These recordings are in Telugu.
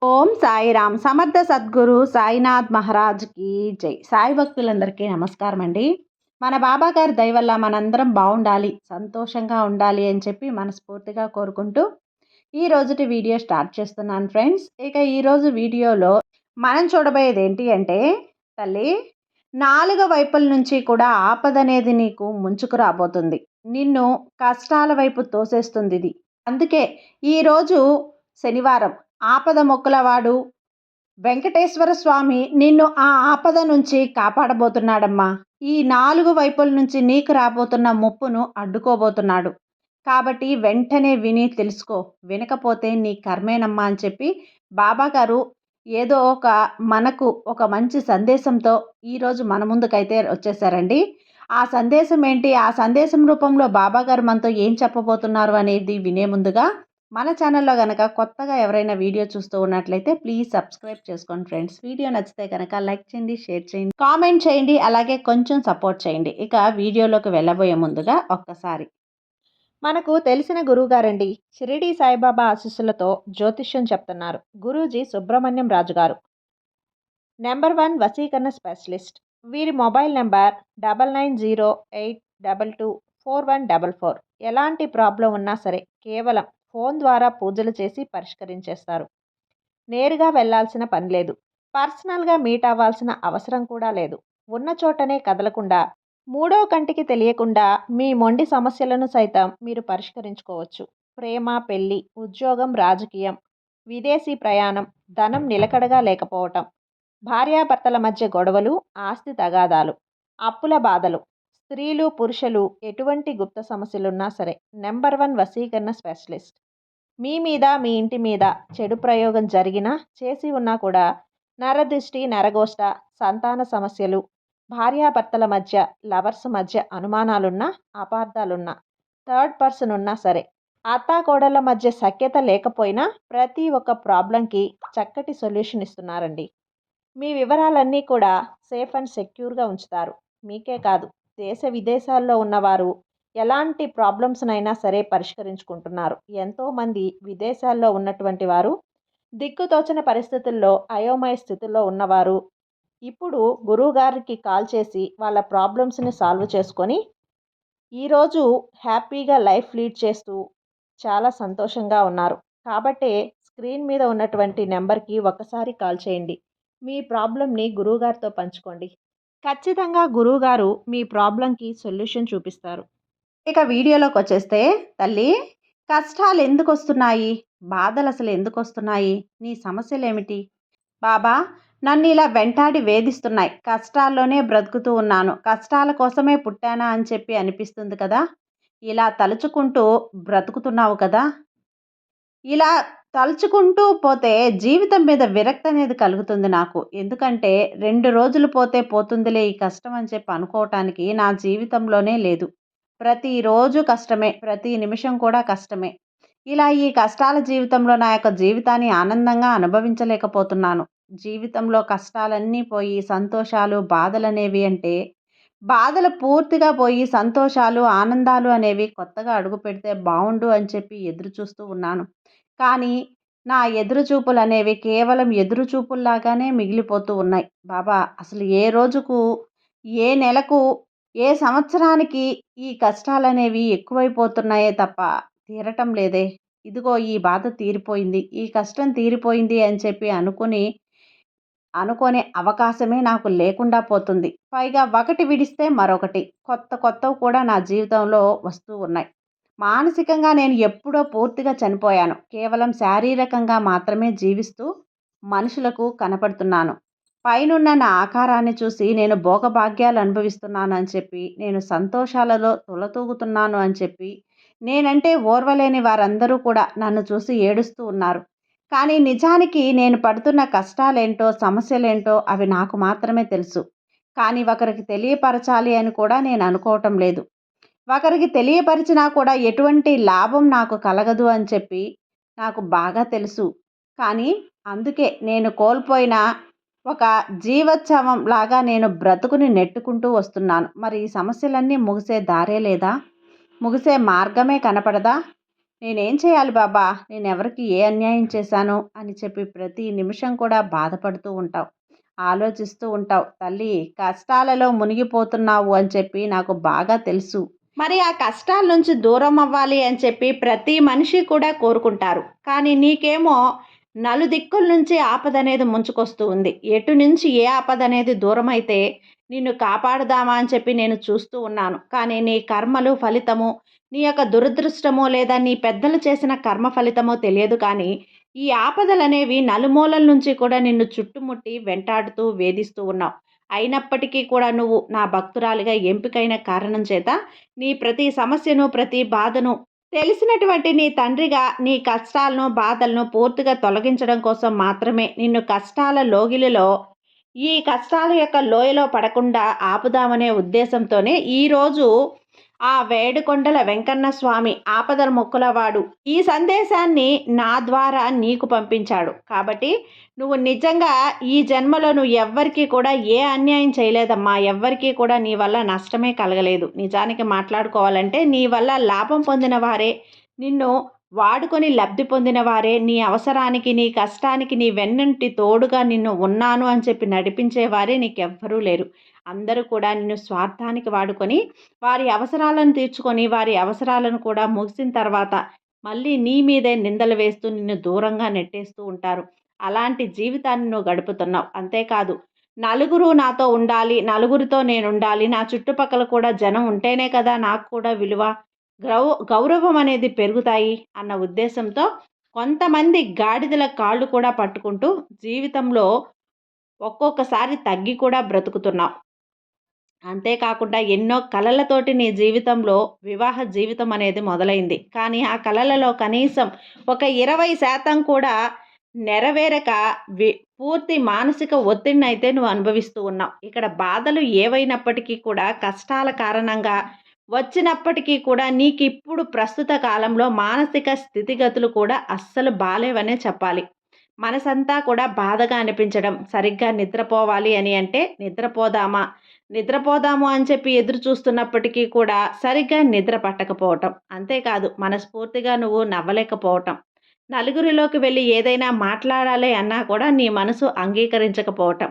ఓం సాయిరామ్. సమర్థ సద్గురు సాయినాథ్ మహారాజ్కి జై. సాయి భక్తులందరికీ నమస్కారం అండి. మన బాబా గారి దయ వల్ల మనందరం బాగుండాలి, సంతోషంగా ఉండాలి అని చెప్పి మనస్ఫూర్తిగా కోరుకుంటూ ఈ రోజుటి వీడియో స్టార్ట్ చేస్తున్నాను ఫ్రెండ్స్. ఇక ఈరోజు వీడియోలో మనం చూడబోయేది ఏంటి అంటే, తల్లి, నాలుగు వైపుల నుంచి కూడా ఆపదనేది నీకు ముంచుకు రాబోతుంది. నిన్ను కష్టాల వైపు తోసేస్తుంది ఇది. అందుకే ఈరోజు శనివారం, ఆపద మొక్కులవాడు వెంకటేశ్వర స్వామి నిన్ను ఆ ఆపద నుంచి కాపాడబోతున్నాడమ్మా. ఈ నాలుగు వైపుల నుంచి నీకు రాబోతున్న ముప్పును అడ్డుకోబోతున్నాడు. కాబట్టి వెంటనే విని తెలుసుకో. వినకపోతే నీ కర్మేనమ్మా అని చెప్పి బాబా గారు ఏదో మనకు ఒక మంచి సందేశంతో ఈరోజు మన ముందుకైతే వచ్చేసారండి. ఆ సందేశం ఏంటి, ఆ సందేశం రూపంలో బాబా గారు మనతో ఏం చెప్పబోతున్నారు అనేది వినే ముందుగా మన ఛానల్లో కనుక కొత్తగా ఎవరైనా వీడియో చూస్తూ ఉన్నట్లయితే ప్లీజ్ సబ్స్క్రైబ్ చేసుకోండి ఫ్రెండ్స్. వీడియో నచ్చితే కనుక లైక్ చేయండి, షేర్ చేయండి, కామెంట్ చేయండి, అలాగే కొంచెం సపోర్ట్ చేయండి. ఇక వీడియోలోకి వెళ్ళబోయే ముందుగా ఒక్కసారి మనకు తెలిసిన గురువుగారండి, షిరిడి సాయిబాబా ఆశీస్సులతో జ్యోతిష్యం చెప్తున్నారు గురూజీ సుబ్రహ్మణ్యం రాజు గారు. నెంబర్ 1 వశీకరణ స్పెషలిస్ట్. వీరి మొబైల్ నెంబర్ 9908224144. ఎలాంటి ప్రాబ్లం ఉన్నా సరే కేవలం ఫోన్ ద్వారా పూజలు చేసి పరిష్కరించేస్తారు. నేరుగా వెళ్లాల్సిన పని లేదు. పర్సనల్గా మీట్ అవ్వాల్సిన అవసరం కూడా లేదు. ఉన్న చోటనే కదలకుండా, మూడో కంటికి తెలియకుండా మీ మొండి సమస్యలను సైతం మీరు పరిష్కరించుకోవచ్చు. ప్రేమ, పెళ్లి, ఉద్యోగం, రాజకీయం, విదేశీ ప్రయాణం, ధనం నిలకడగా లేకపోవటం, భార్యాభర్తల మధ్య గొడవలు, ఆస్తి తగాదాలు, అప్పుల బాధలు, స్త్రీలు పురుషులు ఎటువంటి గుప్త సమస్యలున్నా సరే నెంబర్ 1 వశీకరణ స్పెషలిస్ట్. మీ మీద, మీ ఇంటి మీద చెడు ప్రయోగం జరిగినా, చేసి ఉన్నా కూడా నరదృష్టి, నరగోష్ట, సంతాన సమస్యలు, భార్యాభర్తల మధ్య, లవర్స్ మధ్య అనుమానాలున్నా, అపార్థాలున్నా, థర్డ్ పర్సన్ ఉన్నా సరే, అత్తాకోడళ్ళ మధ్య సఖ్యత లేకపోయినా ప్రతి ఒక్క ప్రాబ్లంకి చక్కటి సొల్యూషన్ ఇస్తున్నారండి. మీ వివరాలన్నీ కూడా సేఫ్ అండ్ సెక్యూర్గా ఉంచుతారు. మీకే కాదు, దేశ విదేశాల్లో ఉన్నవారు ఎలాంటి ప్రాబ్లమ్స్నైనా సరే పరిష్కరించుకుంటున్నారు. ఎంతోమంది విదేశాల్లో ఉన్నటువంటి వారు, దిక్కుతోచని పరిస్థితుల్లో, అయోమయ స్థితిలో ఉన్నవారు ఇప్పుడు గురువుగారికి కాల్ చేసి వాళ్ళ ప్రాబ్లమ్స్ని సాల్వ్ చేసుకొని ఈరోజు హ్యాపీగా లైఫ్ లీడ్ చేస్తూ చాలా సంతోషంగా ఉన్నారు. కాబట్టే స్క్రీన్ మీద ఉన్నటువంటి నెంబర్కి ఒక్కసారి కాల్ చేయండి. మీ ప్రాబ్లంని గురువుగారితో పంచుకోండి. ఖచ్చితంగా గురువుగారు మీ ప్రాబ్లంకి సొల్యూషన్ చూపిస్తారు. ఇక వీడియోలోకి వచ్చేస్తే, తల్లి, కష్టాలు ఎందుకు వస్తున్నాయి, బాధలు అసలు ఎందుకు వస్తున్నాయి, నీ సమస్యలు ఏమిటి? బాబా నన్ను ఇలా వెంటాడి వేధిస్తున్నాయి, కష్టాల్లోనే బ్రతుకుతూ ఉన్నాను, కష్టాల కోసమే పుట్టానా అని చెప్పి అనిపిస్తుంది కదా. ఇలా తలుచుకుంటూ బ్రతుకుతున్నావు కదా. ఇలా తలుచుకుంటూ పోతే జీవితం మీద విరక్తి అనేది కలుగుతుంది నాకు. ఎందుకంటే 2 రోజులు పోతే పోతుందిలే ఈ కష్టం అని చెప్పి అనుకోవటానికి నా జీవితంలోనే లేదు. ప్రతిరోజు కష్టమే, ప్రతి నిమిషం కూడా కష్టమే. ఇలా ఈ కష్టాల జీవితంలో నా యొక్క జీవితాన్ని ఆనందంగా అనుభవించలేకపోతున్నాను. జీవితంలో కష్టాలన్నీ పోయి సంతోషాలు, బాధలనేవి అంటే, బాధలు పూర్తిగా పోయి సంతోషాలు, ఆనందాలు అనేవి కొత్తగా అడుగు పెడితే బాగుండు అని చెప్పి ఎదురు చూస్తూ ఉన్నాను. కానీ నా ఎదురుచూపులు అనేవి కేవలం ఎదురుచూపుల్లాగానే మిగిలిపోతూ ఉన్నాయి. బాబా అసలు ఏ రోజుకు, ఏ నెలకు, ఏ సంవత్సరానికి ఈ కష్టాలనేవి ఎక్కువైపోతున్నాయే తప్ప తీరటం లేదే. ఇదిగో ఈ బాధ తీరిపోయింది, ఈ కష్టం తీరిపోయింది అని చెప్పి అనుకునే అవకాశమే నాకు లేకుండా పోతుంది. పైగా ఒకటి విడిస్తే మరొకటి కొత్త కొత్తవి కూడా నా జీవితంలో వస్తూ ఉన్నాయి. మానసికంగా నేను ఎప్పుడో పూర్తిగా చనిపోయాను. కేవలం శారీరకంగా మాత్రమే జీవిస్తూ మనుషులకు కనపడుతున్నాను. పైనున్న నా ఆకారాన్ని చూసి నేను భోగభాగ్యాలు అనుభవిస్తున్నాను అని చెప్పి, నేను సంతోషాలలో తులతూగుతున్నాను అని చెప్పి, నేనంటే ఓర్వలేని వారందరూ కూడా నన్ను చూసి ఏడుస్తూ ఉన్నారు. కానీ నిజానికి నేను పడుతున్న కష్టాలేంటో, సమస్యలేంటో అవి నాకు మాత్రమే తెలుసు. కానీ ఒకరికి తెలియపరచాలి అని కూడా నేను అనుకోవటం లేదు. ఒకరికి తెలియపరిచినా కూడా ఎటువంటి లాభం నాకు కలగదు అని చెప్పి నాకు బాగా తెలుసు. కానీ అందుకే నేను కోల్పోయిన ఒక జీవోత్సవం లాగా నేను బ్రతుకుని నెట్టుకుంటూ వస్తున్నాను. మరి ఈ సమస్యలన్నీ ముగిసే దారే లేదా? ముగిసే మార్గమే కనపడదా? నేనేం చేయాలి బాబా? నేనెవరికి ఏ అన్యాయం చేశాను అని చెప్పి ప్రతి నిమిషం కూడా బాధపడుతూ ఉంటావు. ఆలోచిస్తూ ఉంటావు. తల్లి, కష్టాలలో మునిగిపోతున్నావు అని చెప్పి నాకు బాగా తెలుసు. మరి ఆ కష్టాల నుంచి దూరం అవ్వాలి అని చెప్పి ప్రతి మనిషి కూడా కోరుకుంటారు. కానీ నీకేమో నలుదిక్కుల నుంచి ఆపదనేది ముంచుకొస్తూ ఉంది. ఎటు నుంచి ఏ ఆపదనేది దూరమైతే నిన్ను కాపాడుదామా అని చెప్పి నేను చూస్తూ ఉన్నాను. కానీ నీ కర్మలు ఫలితము, నీ యొక్క దురదృష్టమో లేదా నీ పెద్దలు చేసిన కర్మ ఫలితమో తెలియదు కానీ, ఈ ఆపదలనేవి నలుమూలల నుంచి కూడా నిన్ను చుట్టుముట్టి వెంటాడుతూ వేధిస్తూ ఉన్నావు. అయినప్పటికీ కూడా నువ్వు నా భక్తురాలిగా ఎంపికైన కారణం చేత నీ ప్రతి సమస్యను, ప్రతి బాధను తెలిసినటువంటి నీ తండ్రిగా నీ కష్టాలను, బాధలను పూర్తిగా తొలగించడం కోసం మాత్రమే నిన్ను కష్టాల లోగిలిలో, ఈ కష్టాల యొక్క లోయలో పడకుండా ఆపుదామనే ఉద్దేశంతోనే ఈరోజు ఆ వేడుకొండల వెంకన్న స్వామి ఆపదల మొక్కులవాడు ఈ సందేశాన్ని నా ద్వారా నీకు పంపించాడు. కాబట్టి నువ్వు నిజంగా ఈ జన్మలో నువ్వు ఎవ్వరికీ కూడా ఏ అన్యాయం చేయలేదమ్మా. ఎవ్వరికీ కూడా నీ వల్ల నష్టమే కలగలేదు. నిజానికి మాట్లాడుకోవాలంటే నీ వల్ల లాభం పొందిన వారే, నిన్ను వాడుకొని లబ్ధి పొందిన వారే, నీ అవసరానికి, నీ కష్టానికి నీ వెన్నంటి తోడుగా నిన్ను ఉన్నాను అని చెప్పి నడిపించేవారే నీకెవ్వరూ లేరు. అందరూ కూడా నిన్ను స్వార్థానికి వాడుకొని వారి అవసరాలను తీర్చుకొని వారి అవసరాలను కూడా ముగిసిన తర్వాత మళ్ళీ నీ మీదే నిందలు వేస్తూ నిన్ను దూరంగా నెట్టేస్తూ ఉంటారు. అలాంటి జీవితాన్ని నువ్వు గడుపుతున్నావు. అంతేకాదు, నలుగురు నాతో ఉండాలి, నలుగురితో నేనుండాలి, నా చుట్టుపక్కల కూడా జనం ఉంటేనే కదా నాకు కూడా విలువ, గౌరవం అనేది పెరుగుతాయి అన్న ఉద్దేశంతో కొంతమంది గాడిదల కాళ్ళు కూడా పట్టుకుంటూ జీవితంలో ఒక్కొక్కసారి తగ్గి కూడా బ్రతుకుతున్నావు. అంతేకాకుండా ఎన్నో కలలతోటి నీ జీవితంలో వివాహ జీవితం అనేది మొదలైంది. కానీ ఆ కలలలో కనీసం ఒక 20% కూడా నెరవేరక పూర్తి మానసిక ఒత్తిడినైతే నువ్వు అనుభవిస్తూ ఉన్నావు. ఇక్కడ బాధలు ఏవైనప్పటికీ కూడా కష్టాల కారణంగా వచ్చినప్పటికీ కూడా నీకిప్పుడు ప్రస్తుత కాలంలో మానసిక స్థితిగతులు కూడా అస్సలు బాలేవనే చెప్పాలి. మనసంతా కూడా బాధగా అనిపించడం, సరిగ్గా నిద్రపోవాలి అని అంటే నిద్రపోదామా, నిద్రపోదాము అని చెప్పి ఎదురు చూస్తున్నప్పటికీ కూడా సరిగ్గా నిద్ర పట్టకపోవటం. అంతేకాదు, మనస్ఫూర్తిగా నువ్వు నవ్వలేకపోవటం. నలుగురిలోకి వెళ్ళి ఏదైనా మాట్లాడాలి అన్నా కూడా నీ మనసు అంగీకరించకపోవటం.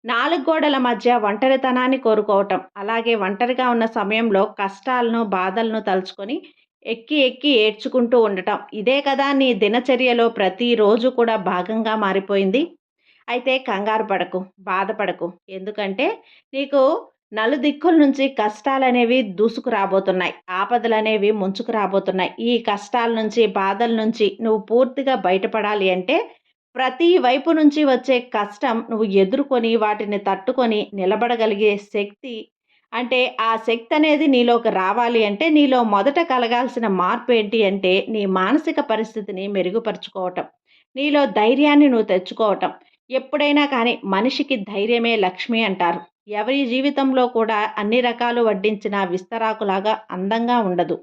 4 గోడల మధ్య ఒంటరితనాన్ని కోరుకోవటం. అలాగే ఒంటరిగా ఉన్న సమయంలో కష్టాలను, బాధలను తలుచుకొని ఎక్కి ఎక్కి ఏడ్చుకుంటూ ఉండటం. ఇదే కదా నీ దినచర్యలో ప్రతిరోజు కూడా భాగంగా మారిపోయింది. అయితే కంగారు పడకు, బాధపడకు. ఎందుకంటే నీకు నలుదిక్కుల నుంచి కష్టాలనేవి దూసుకు రాబోతున్నాయి. ఆపదలనేవి ముంచుకు రాబోతున్నాయి. ఈ కష్టాల నుంచి, బాధల నుంచి నువ్వు పూర్తిగా బయటపడాలి అంటే ప్రతి వైపు నుంచి వచ్చే కష్టం నువ్వు ఎదుర్కొని వాటిని తట్టుకొని నిలబడగలిగే శక్తి, అంటే ఆ శక్తి అనేది నీలోకి రావాలి అంటే నీలో మొదట కలగాల్సిన మార్పు ఏంటి అంటే నీ మానసిక పరిస్థితిని మెరుగుపరుచుకోవటం. నీలో ధైర్యాన్ని నువ్వు తెచ్చుకోవటం. ఎప్పుడైనా కానీ మనిషికి ధైర్యమే లక్ష్మి అంటారు. ఎవరి జీవితంలో కూడా అన్ని రకాలు వడ్డించిన విస్తరాకులాగా అందంగా ఉండదు.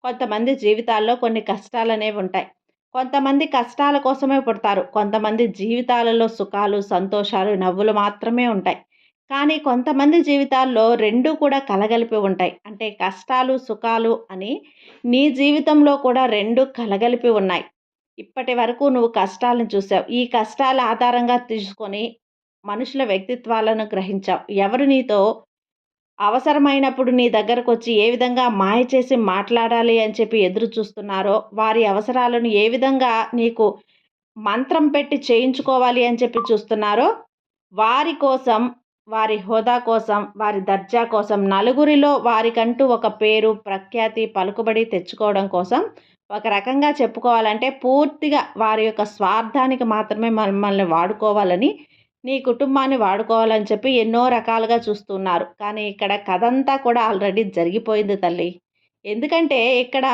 కొంతమంది జీవితాల్లో కొన్ని కష్టాలనేవి ఉంటాయి. కొంతమంది కష్టాల కోసమే పుడతారు. కొంతమంది జీవితాలలో సుఖాలు, సంతోషాలు, నవ్వులు మాత్రమే ఉంటాయి. కానీ కొంతమంది జీవితాల్లో రెండూ కూడా కలగలిపి ఉంటాయి. అంటే కష్టాలు, సుఖాలు అని నీ జీవితంలో కూడా 2 కలగలిపి ఉన్నాయి. ఇప్పటి వరకు నువ్వు కష్టాలను చూసావు. ఈ కష్టాల ఆధారంగా తీసుకొని మనుషుల వ్యక్తిత్వాలను గ్రహించావు. ఎవరు నీతో అవసరమైనప్పుడు నీ దగ్గరకొచ్చి ఏ విధంగా మాయ చేసి మాట్లాడాలి అని చెప్పి ఎదురు చూస్తున్నారో, వారి అవసరాలను ఏ విధంగా నీకు మంత్రం పెట్టి చేయించుకోవాలి అని చెప్పి చూస్తున్నారో, వారి కోసం, వారి హోదా కోసం, వారి దర్జా కోసం, నలుగురిలో వారికంటూ ఒక పేరు, ప్రఖ్యాతి, పలుకుబడి తెచ్చుకోవడం కోసం, ఒక రకంగా చెప్పుకోవాలంటే పూర్తిగా వారి యొక్క స్వార్థానికి మాత్రమే మమ్మల్ని వాడుకోవాలని, నీ కుటుంబాన్ని వాడుకోవాలని చెప్పి ఎన్నో రకాలుగా చూస్తున్నారు. కానీ ఇక్కడ కథంతా కూడా ఆల్రెడీ జరిగిపోయింది తల్లి. ఎందుకంటే ఇక్కడ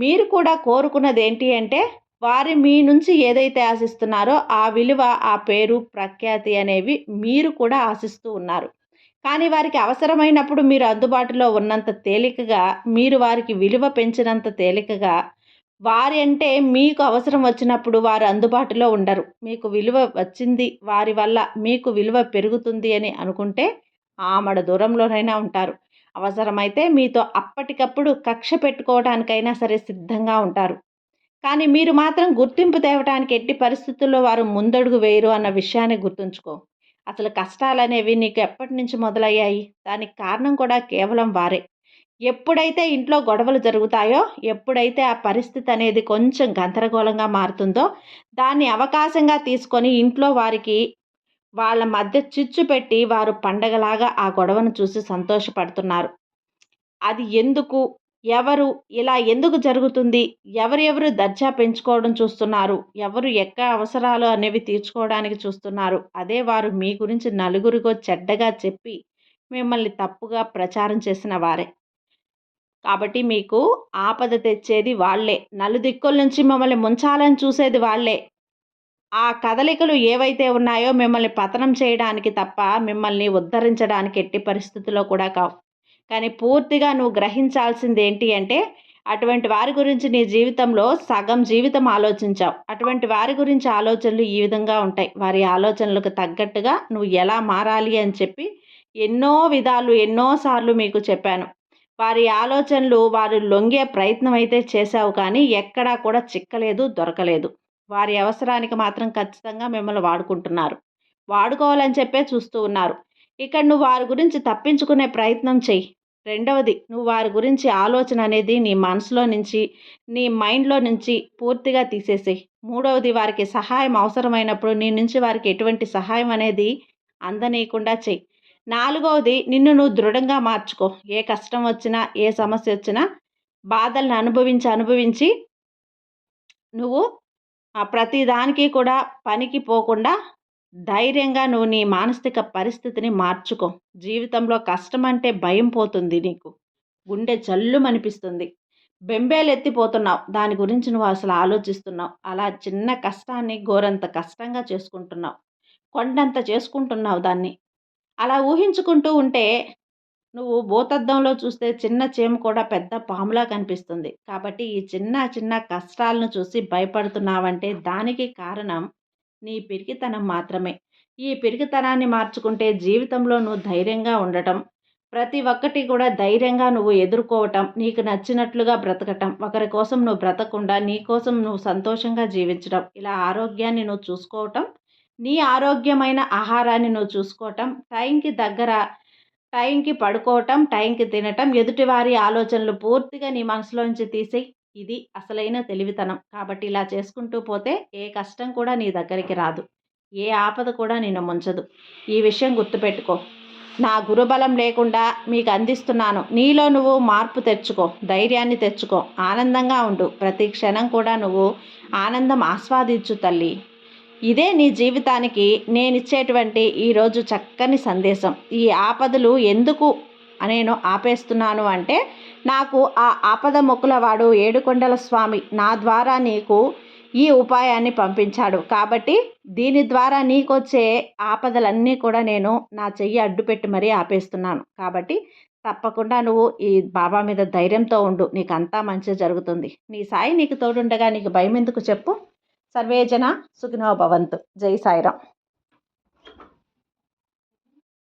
మీరు కూడా కోరుకున్నది ఏంటి అంటే వారు మీ నుంచి ఏదైతే ఆశిస్తున్నారో ఆ విలువ, ఆ పేరు, ప్రఖ్యాతి అనేవి మీరు కూడా ఆశిస్తూ ఉన్నారు. కానీ వారికి అవసరమైనప్పుడు మీరు అందుబాటులో ఉన్నంత తేలికగా, మీరు వారికి విలువ పెంచినంత తేలికగా, వారి అంటే మీకు అవసరం వచ్చినప్పుడు వారు అందుబాటులో ఉండరు. మీకు విలువ వచ్చింది వారి వల్ల మీకు విలువ పెరుగుతుంది అని అనుకుంటే ఆమడ దూరంలోనైనా ఉంటారు. అవసరమైతే మీతో అప్పటికప్పుడు కక్ష పెట్టుకోవడానికైనా సరే సిద్ధంగా ఉంటారు. కానీ మీరు మాత్రం గుర్తింపు తేవటానికి ఎట్టి పరిస్థితుల్లో వారు ముందడుగు వేయరు అన్న విషయాన్ని గుర్తుంచుకో. అసలు కష్టాలనేవి నీకు ఎప్పటినుంచి మొదలయ్యాయి? దానికి కారణం కూడా కేవలం వారే. ఎప్పుడైతే ఇంట్లో గొడవలు జరుగుతాయో, ఎప్పుడైతే ఆ పరిస్థితి అనేది కొంచెం గందరగోళంగా మారుతుందో, దాన్ని అవకాశంగా తీసుకొని ఇంట్లో వారికి వాళ్ళ మధ్య చిచ్చు పెట్టి వారు పండగలాగా ఆ గొడవను చూసి సంతోషపడుతున్నారు. అది ఎందుకు? ఎవరు? ఇలా ఎందుకు జరుగుతుంది? ఎవరెవరు దర్జా పెంచుకోవడం చూస్తున్నారు? ఎవరు ఎక్కడ అవసరాలు అనేవి తీర్చుకోవడానికి చూస్తున్నారు? అదే వారు మీ గురించి నలుగురికో చెడ్డగా చెప్పి మిమ్మల్ని తప్పుగా ప్రచారం చేసిన వారే. కాబట్టి మీకు ఆపద తెచ్చేది వాళ్ళే. నలుదిక్కుల నుంచి మిమ్మల్ని ముంచాలని చూసేది వాళ్ళే. ఆ కదలికలు ఏవైతే ఉన్నాయో మిమ్మల్ని పతనం చేయడానికి తప్ప మిమ్మల్ని ఉద్ధరించడానికి ఎట్టి పరిస్థితుల్లో కూడా కావు. కానీ పూర్తిగా నువ్వు గ్రహించాల్సింది ఏంటి అంటే, అటువంటి వారి గురించి నీ జీవితంలో సగం జీవితం ఆలోచించావు. అటువంటి వారి గురించి ఆలోచనలు ఈ విధంగా ఉంటాయి. వారి ఆలోచనలకు తగ్గట్టుగా నువ్వు ఎలా మారాలి అని చెప్పి ఎన్నో విధాలు ఎన్నోసార్లు మీకు చెప్పాను. వారి ఆలోచనలు వారు లొంగే ప్రయత్నం అయితే చేశావు కానీ ఎక్కడా కూడా చిక్కలేదు, దొరకలేదు. వారి అవసరానికి మాత్రం ఖచ్చితంగా మిమ్మల్ని వాడుకుంటున్నారు. వాడుకోవాలని చెప్పే చూస్తూ ఉన్నారు. ఇక్కడ నువ్వు వారి గురించి తప్పించుకునే ప్రయత్నం చెయ్యి. రెండవది, నువ్వు వారి గురించి ఆలోచన అనేది నీ మనసులో నుంచి, నీ మైండ్‌లో నుంచి పూర్తిగా తీసేసేయి. మూడవది, వారికి సహాయం అవసరమైనప్పుడు నీ నుంచి వారికి ఎటువంటి సహాయం అనేది అందనీయకుండా చెయ్యి. నాలుగవది, నిన్ను నువ్వు దృఢంగా మార్చుకో. ఏ కష్టం వచ్చినా, ఏ సమస్య వచ్చినా బాధలను అనుభవించి నువ్వు ప్రతి దానికి కూడా పనికి పోకుండా ధైర్యంగా నువ్వు నీ మానసిక పరిస్థితిని మార్చుకో. జీవితంలో కష్టం అంటే భయం పోతుంది నీకు. గుండె జల్లుమనిపిస్తుంది. బెంబేలెత్తిపోతున్నావు. దాని గురించి నువ్వు అసలు ఆలోచిస్తున్నావు. అలా చిన్న కష్టాన్ని గోరంత కష్టంగా చేసుకుంటున్నావు. కొండంత చేసుకుంటున్నావు దాన్ని. అలా ఊహించుకుంటూ ఉంటే నువ్వు భూతద్దంలో చూస్తే చిన్న చీమ కూడా పెద్ద పాములా కనిపిస్తుంది. కాబట్టి ఈ చిన్న చిన్న కష్టాలను చూసి భయపడుతున్నావంటే దానికి కారణం నీ పిరికితనం మాత్రమే. ఈ పిరికితనాన్ని మార్చుకుంటే జీవితంలో నువ్వు ధైర్యంగా ఉండటం, ప్రతి ఒక్కటి కూడా ధైర్యంగా నువ్వు ఎదుర్కోవటం, నీకు నచ్చినట్లుగా బ్రతకటం, ఒకరి కోసం నువ్వు బ్రతకకుండా నీ కోసం నువ్వు సంతోషంగా జీవించడం, ఇలా ఆరోగ్యాన్ని నువ్వు చూసుకోవటం, నీ ఆరోగ్యమైన ఆహారాన్ని నువ్వు చూసుకోవటం, టైంకి పడుకోవటం, టైంకి తినటం, ఎదుటివారి ఆలోచనలు పూర్తిగా నీ మనసులోంచి తీసేయి. ఇది అసలైన తెలివితనం. కాబట్టి ఇలా చేసుకుంటూ పోతే ఏ కష్టం కూడా నీ దగ్గరికి రాదు. ఏ ఆపద కూడా నిన్ను ముంచదు. ఈ విషయం గుర్తుపెట్టుకో. నా గురుబలం లేకుండా మీకు అందిస్తున్నాను. నీలో నువ్వు మార్పు తెచ్చుకో, ధైర్యాన్ని తెచ్చుకో, ఆనందంగా ఉండు. ప్రతి క్షణం కూడా నువ్వు ఆనందం ఆస్వాదించు తల్లి. ఇదే నీ జీవితానికి నేనిచ్చేటువంటి ఈరోజు చక్కని సందేశం. ఈ ఆపదలు ఎందుకు నేను ఆపేస్తున్నాను అంటే, నాకు ఆ ఆపద మొక్కులవాడు ఏడుకొండల స్వామి నా ద్వారా నీకు ఈ ఉపాయాన్ని పంపించాడు. కాబట్టి దీని ద్వారా నీకొచ్చే ఆపదలన్నీ కూడా నేను నా చెయ్యి అడ్డుపెట్టి మరీ ఆపేస్తున్నాను. కాబట్టి తప్పకుండా నువ్వు ఈ బాబా మీద ధైర్యంతో ఉండు. నీకంతా మంచి జరుగుతుంది. నీ సాయి నీకు తోడుండగా నీకు భయం ఎందుకు చెప్పు? సర్వే జన సుఖినో భవంతు. జై సాయిరాం.